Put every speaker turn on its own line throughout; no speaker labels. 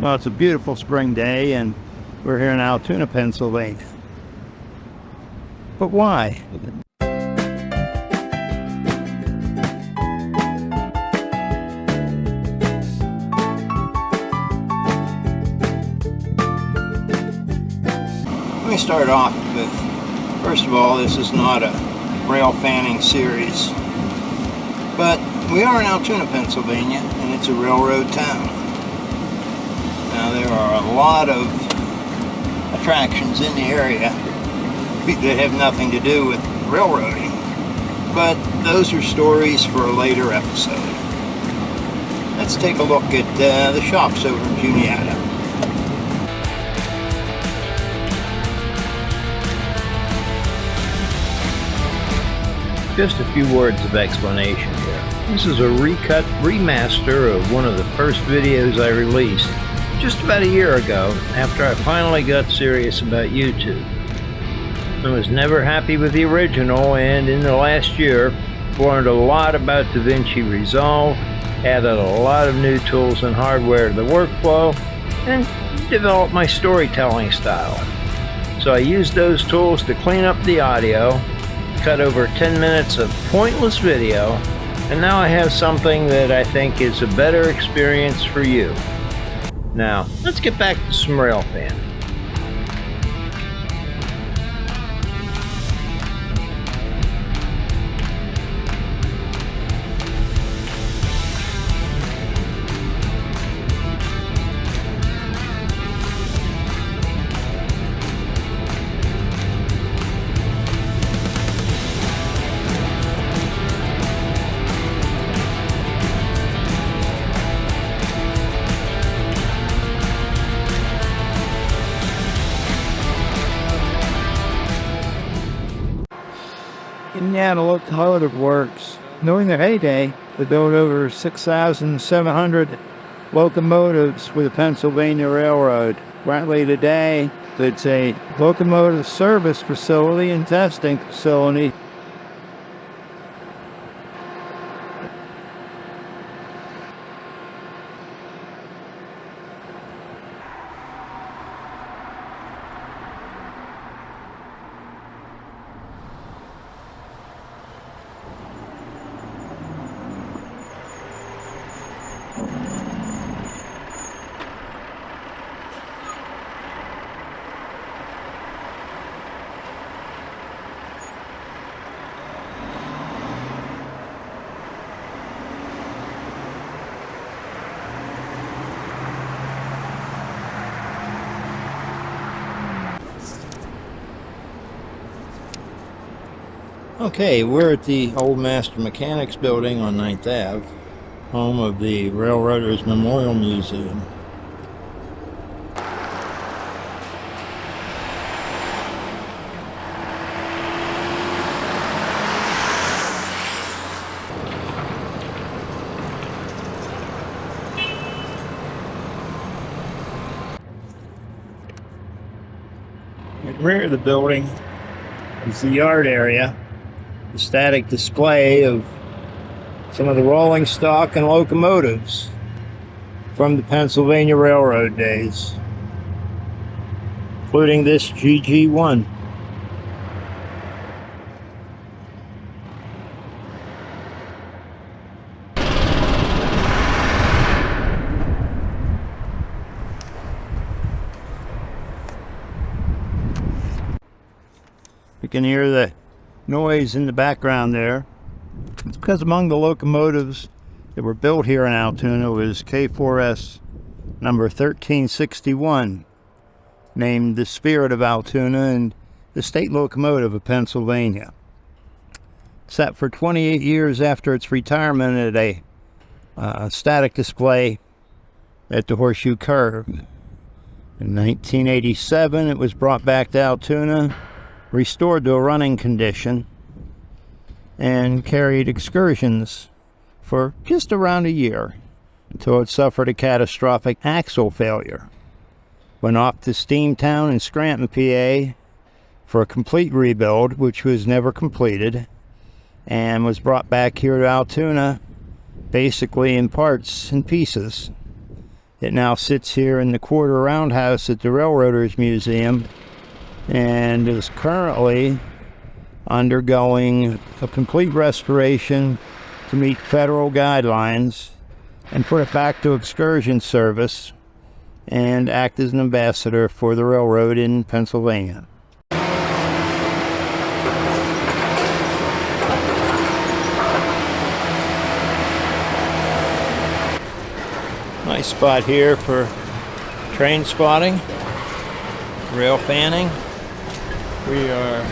Well, it's a beautiful spring day, and we're here in Altoona, Pennsylvania. But why? Let me start off with, first of all, this is not a Railfanning series, but we are in Altoona, Pennsylvania, and it's a railroad town. Now, there are a lot of attractions in the area that have nothing to do with railroading, but those are stories for a later episode. Let's take a look at the shops over in Juniata. Just a few words of explanation here. This is a recut remaster of one of the first videos I released just about a year ago, after I finally got serious about YouTube. I was never happy with the original, and in the last year learned a lot about DaVinci Resolve, added a lot of new tools and hardware to the workflow, and developed my storytelling style. So I used those tools to clean up the audio, cut over 10 minutes of pointless video, and now I have something that I think is a better experience for you. Now, let's get back to some Railfanning. Juniata Locomotive Works. During their heyday, they built over 6,700 locomotives for the Pennsylvania Railroad. Currently today, it's a locomotive service facility and testing facility. Okay, we're at the Old Master Mechanics building on 9th Ave, home of the Railroaders Memorial Museum. At the rear of the building is the yard area. The static display of some of the rolling stock and locomotives from the Pennsylvania Railroad days, including this GG1. You can hear the noise in the background there. It's because among the locomotives that were built here in Altoona was K4S number 1361, named the Spirit of Altoona and the state locomotive of Pennsylvania. It sat for 28 years after its retirement at a static display at the Horseshoe Curve. In 1987, it was brought back to Altoona, restored to a running condition, and carried excursions for just around a year until it suffered a catastrophic axle failure. Went off to Steamtown in Scranton, PA for a complete rebuild, which was never completed, and was brought back here to Altoona basically in parts and pieces. It now sits here in the quarter roundhouse at the Railroaders Museum and is currently undergoing a complete restoration to meet federal guidelines and put it back to excursion service and act as an ambassador for the railroad in Pennsylvania. Nice spot here for Trainspotting, Railfanning. We are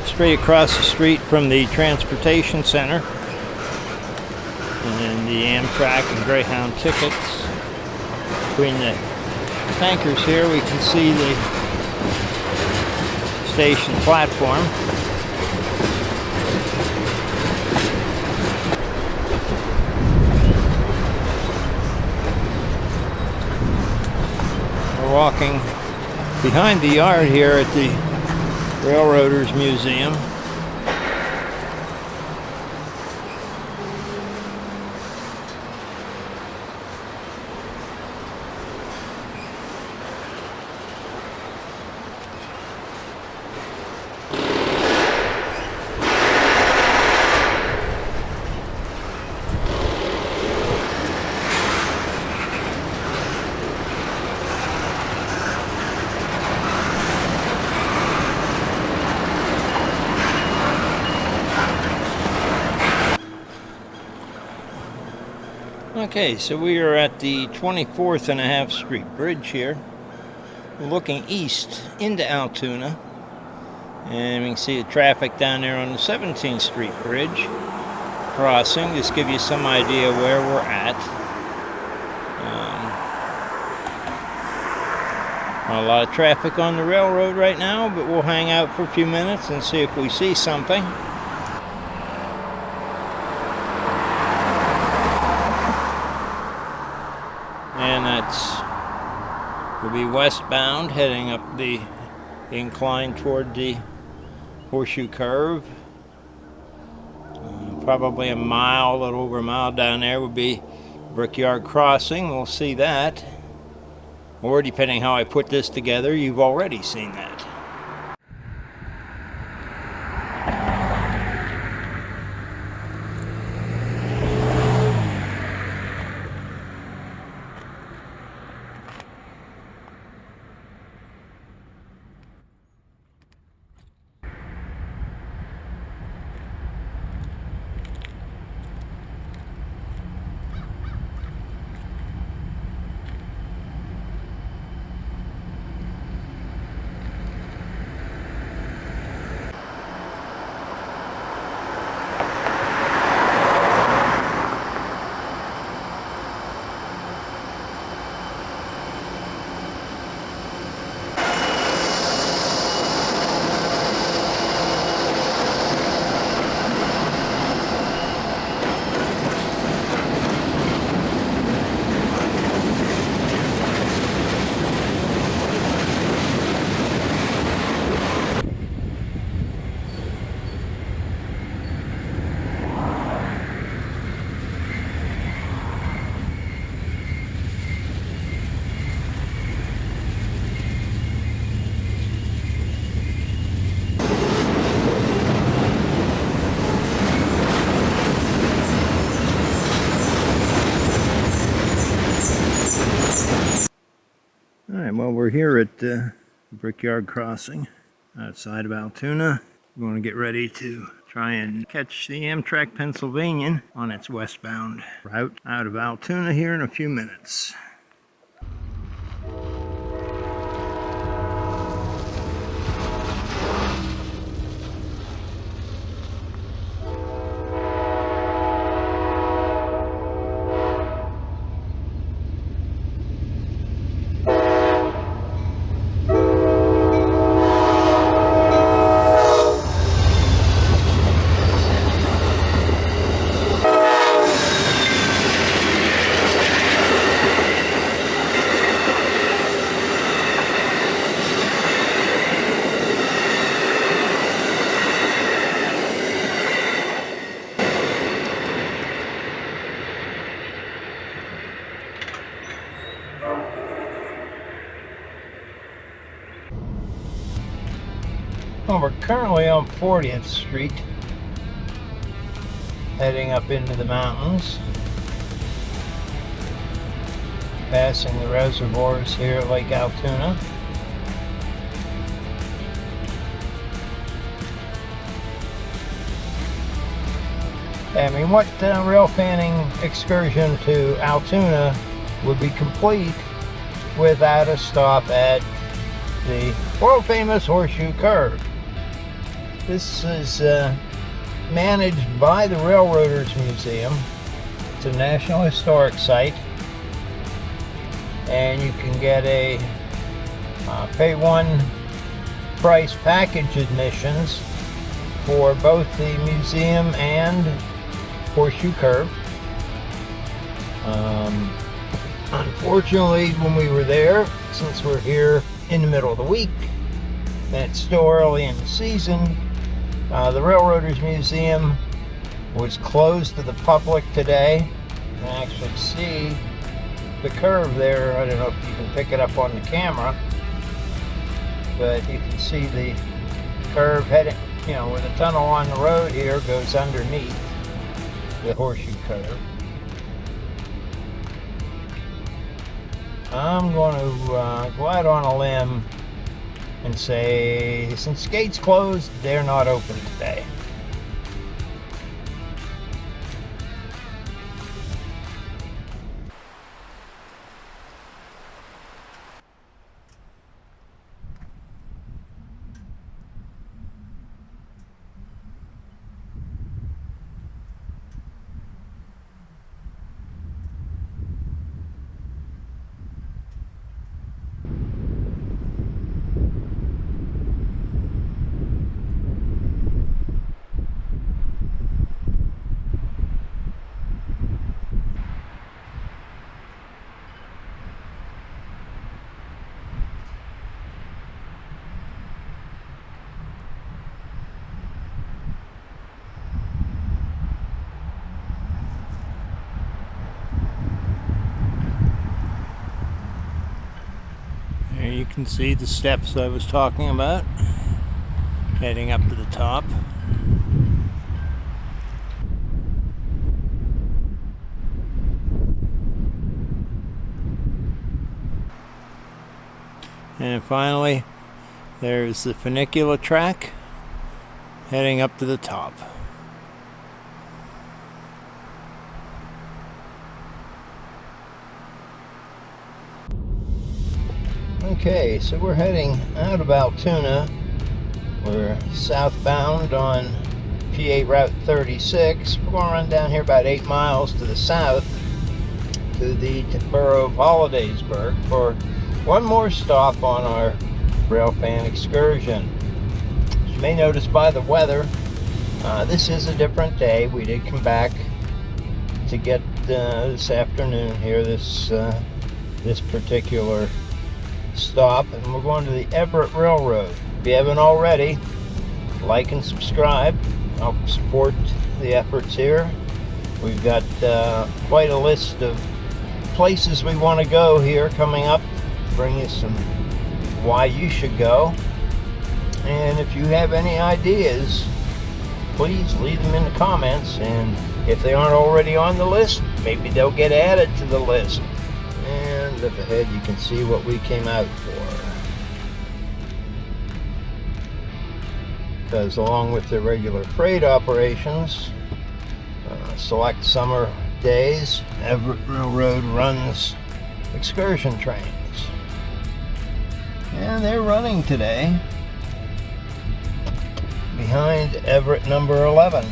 straight across the street from the Transportation Center, and the Amtrak and Greyhound tickets. Between the tankers here, we can see the station platform. We're walking behind the yard here at the Railroaders Museum. Okay, so we are at the 24th and a half Street Bridge here. We're looking east into Altoona. And we can see the traffic down there on the 17th Street Bridge crossing. Just give you some idea where we're at. Not a lot of traffic on the railroad right now, but we'll hang out for a few minutes and see if we see something. And we'll be westbound, heading up the incline toward the Horseshoe Curve. Probably a little over a mile down there would be Brickyard Crossing. We'll see that. Or depending how I put this together, you've already seen that. Well, we're here at Brickyard Crossing outside of Altoona. We're going to get ready to try and catch the Amtrak Pennsylvanian on its westbound route out of Altoona here in a few minutes. Well, we're currently on 40th Street, heading up into the mountains, passing the reservoirs here at Lake Altoona. I mean, what Railfanning excursion to Altoona would be complete without a stop at the world-famous Horseshoe Curve. This is managed by the Railroaders Museum. It's a National Historic Site, and you can get a pay one price package admissions for both the museum and Horseshoe Curve. Unfortunately, when we were there, since we're here in the middle of the week and it's still early in the season, the Railroaders Museum was closed to the public today. You can actually see the curve there. I don't know if you can pick it up on the camera, but you can see the curve heading, you know, where the tunnel on the road here goes underneath the Horseshoe Curve. I'm going to go out on a limb and say, since gates closed, they're not open today. There you can see the steps I was talking about, heading up to the top. And finally, there's the funicular track, heading up to the top. Okay, so we're heading out of Altoona. We're southbound on PA Route 36. We're going to run down here about 8 miles to the south to the borough of Hollidaysburg for one more stop on our Railfanning excursion. As you may notice by the weather, this is a different day. We did come back to get this afternoon here, this particular stop, and we're going to the Everett Railroad. If you haven't already, like and subscribe. Help support the efforts here. We've got quite a list of places we want to go here coming up. Bring you some why you should go. And if you have any ideas, please leave them in the comments, and if they aren't already on the list, maybe they'll get added to the list. And up ahead you can see what we came out for. Because along with the regular freight operations, select summer days, Everett Railroad runs excursion trains. And they're running today behind Everett number 11.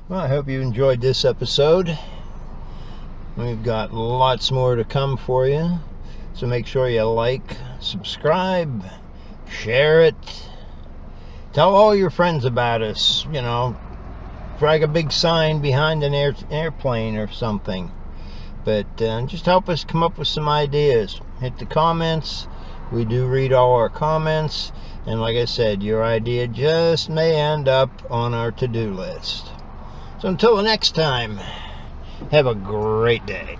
Well, I hope you enjoyed this episode. We've got lots more to come for you. So make sure you like, subscribe, share it. Tell all your friends about us. You know, drag a big sign behind an airplane or something. But just help us come up with some ideas. Hit the comments. We do read all our comments. And like I said, your idea just may end up on our to-do list. So until the next time, have a great day.